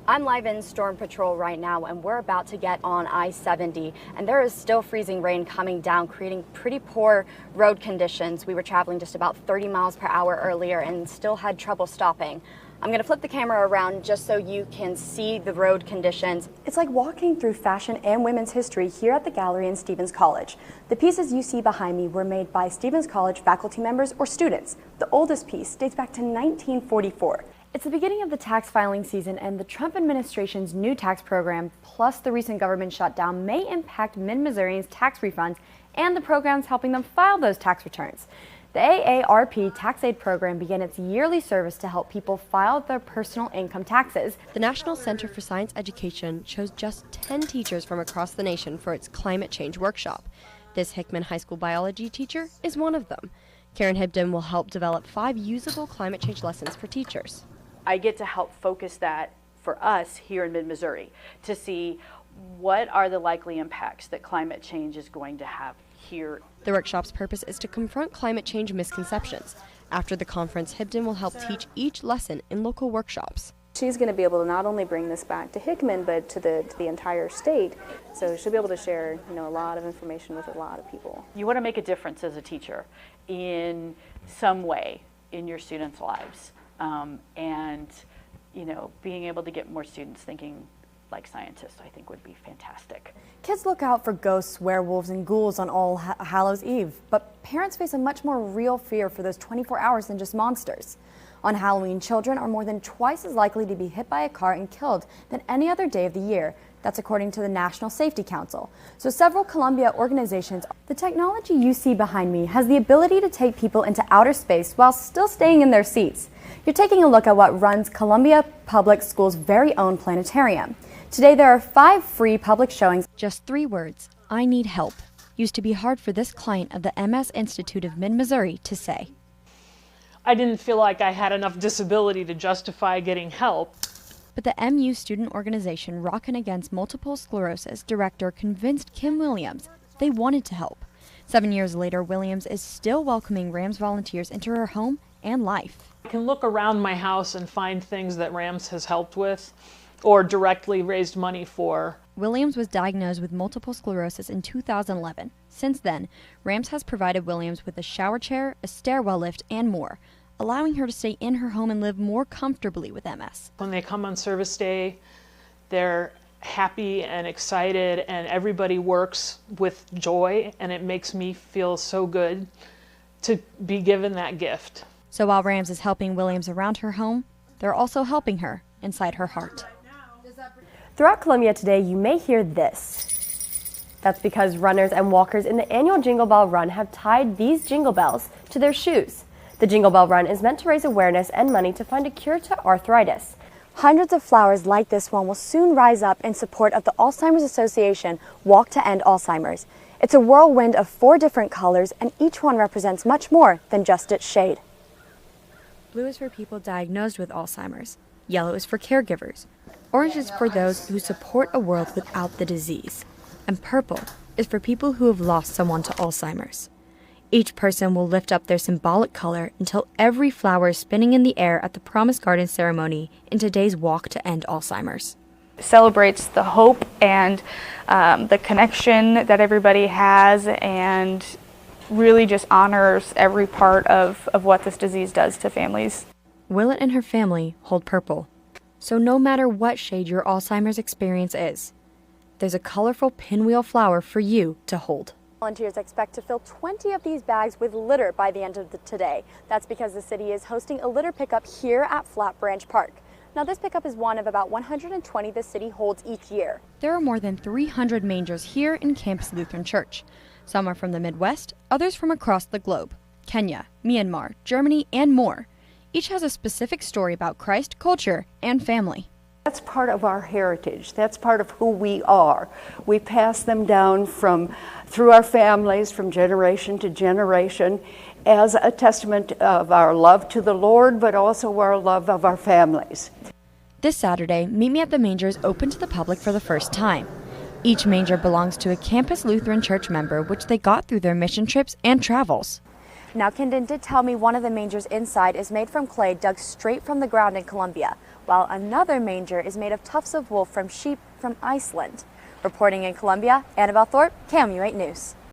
I'm live in Storm Patrol right now, and we're about to get on I-70, and there is still freezing rain coming down, creating pretty poor road conditions. We were traveling just about 30 miles per hour earlier and still had trouble stopping. I'm going to flip the camera around just so you can see the road conditions. It's like walking through fashion and women's history here at the gallery in Stevens College. The pieces you see behind me were made by Stevens College faculty members or students. The oldest piece dates back to 1944. It's the beginning of the tax filing season, and the Trump administration's new tax program, plus the recent government shutdown, may impact Mid-Missourians' tax refunds and the programs helping them file those tax returns. The AARP Tax Aid Program began its yearly service to help people file their personal income taxes. The National Center for Science Education chose just 10 teachers from across the nation for its climate change workshop. This Hickman High School biology teacher is one of them. Karen Hibden will help develop 5 usable climate change lessons for teachers. I get to help focus that for us here in mid-Missouri to see what are the likely impacts that climate change is going to have here. The workshop's purpose is to confront climate change misconceptions. After the conference, Hibden will help teach each lesson in local workshops. She's going to be able to not only bring this back to Hickman, but to the entire state. So she'll be able to share, a lot of information with a lot of people. You want to make a difference as a teacher in some way in your students' lives. And being able to get more students thinking like scientists, I think, would be fantastic. Kids look out for ghosts, werewolves, and ghouls on All Hallows Eve, but parents face a much more real fear for those 24 hours than just monsters. On Halloween, children are more than twice as likely to be hit by a car and killed than any other day of the year. That's according to the National Safety Council. So several Columbia organizations. The technology you see behind me has the ability to take people into outer space while still staying in their seats. You're taking a look at what runs Columbia Public Schools' very own planetarium. Today there are 5 free public showings. Just 3 words, I need help, used to be hard for this client of the MS Institute of Mid-Missouri to say. I didn't feel like I had enough disability to justify getting help. But the MU student organization Rockin' Against Multiple Sclerosis director convinced Kim Williams they wanted to help. 7 years later, Williams is still welcoming RAMS volunteers into her home and life. I can look around my house and find things that RAMS has helped with or directly raised money for. Williams was diagnosed with multiple sclerosis in 2011. Since then, RAMS has provided Williams with a shower chair, a stairwell lift, and more, allowing her to stay in her home and live more comfortably with MS. When they come on service day, they're happy and excited, and everybody works with joy, and it makes me feel so good to be given that gift. So while RAMS is helping Williams around her home, they're also helping her inside her heart. Throughout Columbia today, you may hear this. That's because runners and walkers in the annual Jingle Bell Run have tied these jingle bells to their shoes. The Jingle Bell Run is meant to raise awareness and money to find a cure to arthritis. Hundreds of flowers like this one will soon rise up in support of the Alzheimer's Association Walk to End Alzheimer's. It's a whirlwind of 4 different colors, and each one represents much more than just its shade. Blue is for people diagnosed with Alzheimer's. Yellow is for caregivers. Orange is for those who support a world without the disease. And purple is for people who have lost someone to Alzheimer's. Each person will lift up their symbolic color until every flower is spinning in the air at the Promise Garden ceremony in today's Walk to End Alzheimer's. It celebrates the hope and the connection that everybody has, and really just honors every part of what this disease does to families. Willett and her family hold purple. So no matter what shade your Alzheimer's experience is, there's a colorful pinwheel flower for you to hold. Volunteers expect to fill 20 of these bags with litter by the end of today. That's because the city is hosting a litter pickup here at Flat Branch Park. Now this pickup is one of about 120 the city holds each year. There are more than 300 mangers here in Campus Lutheran Church. Some are from the Midwest, others from across the globe. Kenya, Myanmar, Germany, and more. Each has a specific story about Christ, culture, and family. That's part of our heritage. That's part of who we are. We pass them down through our families from generation to generation as a testament of our love to the Lord, but also our love of our families. This Saturday, Meet Me at the Manger is open to the public for the first time. Each manger belongs to a Campus Lutheran Church member, which they got through their mission trips and travels. Now, Kendon did tell me one of the mangers inside is made from clay dug straight from the ground in Columbia. while another manger is made of tufts of wool from sheep from Iceland. Reporting in Columbia, Annabel Thorpe, KOMU 8 News.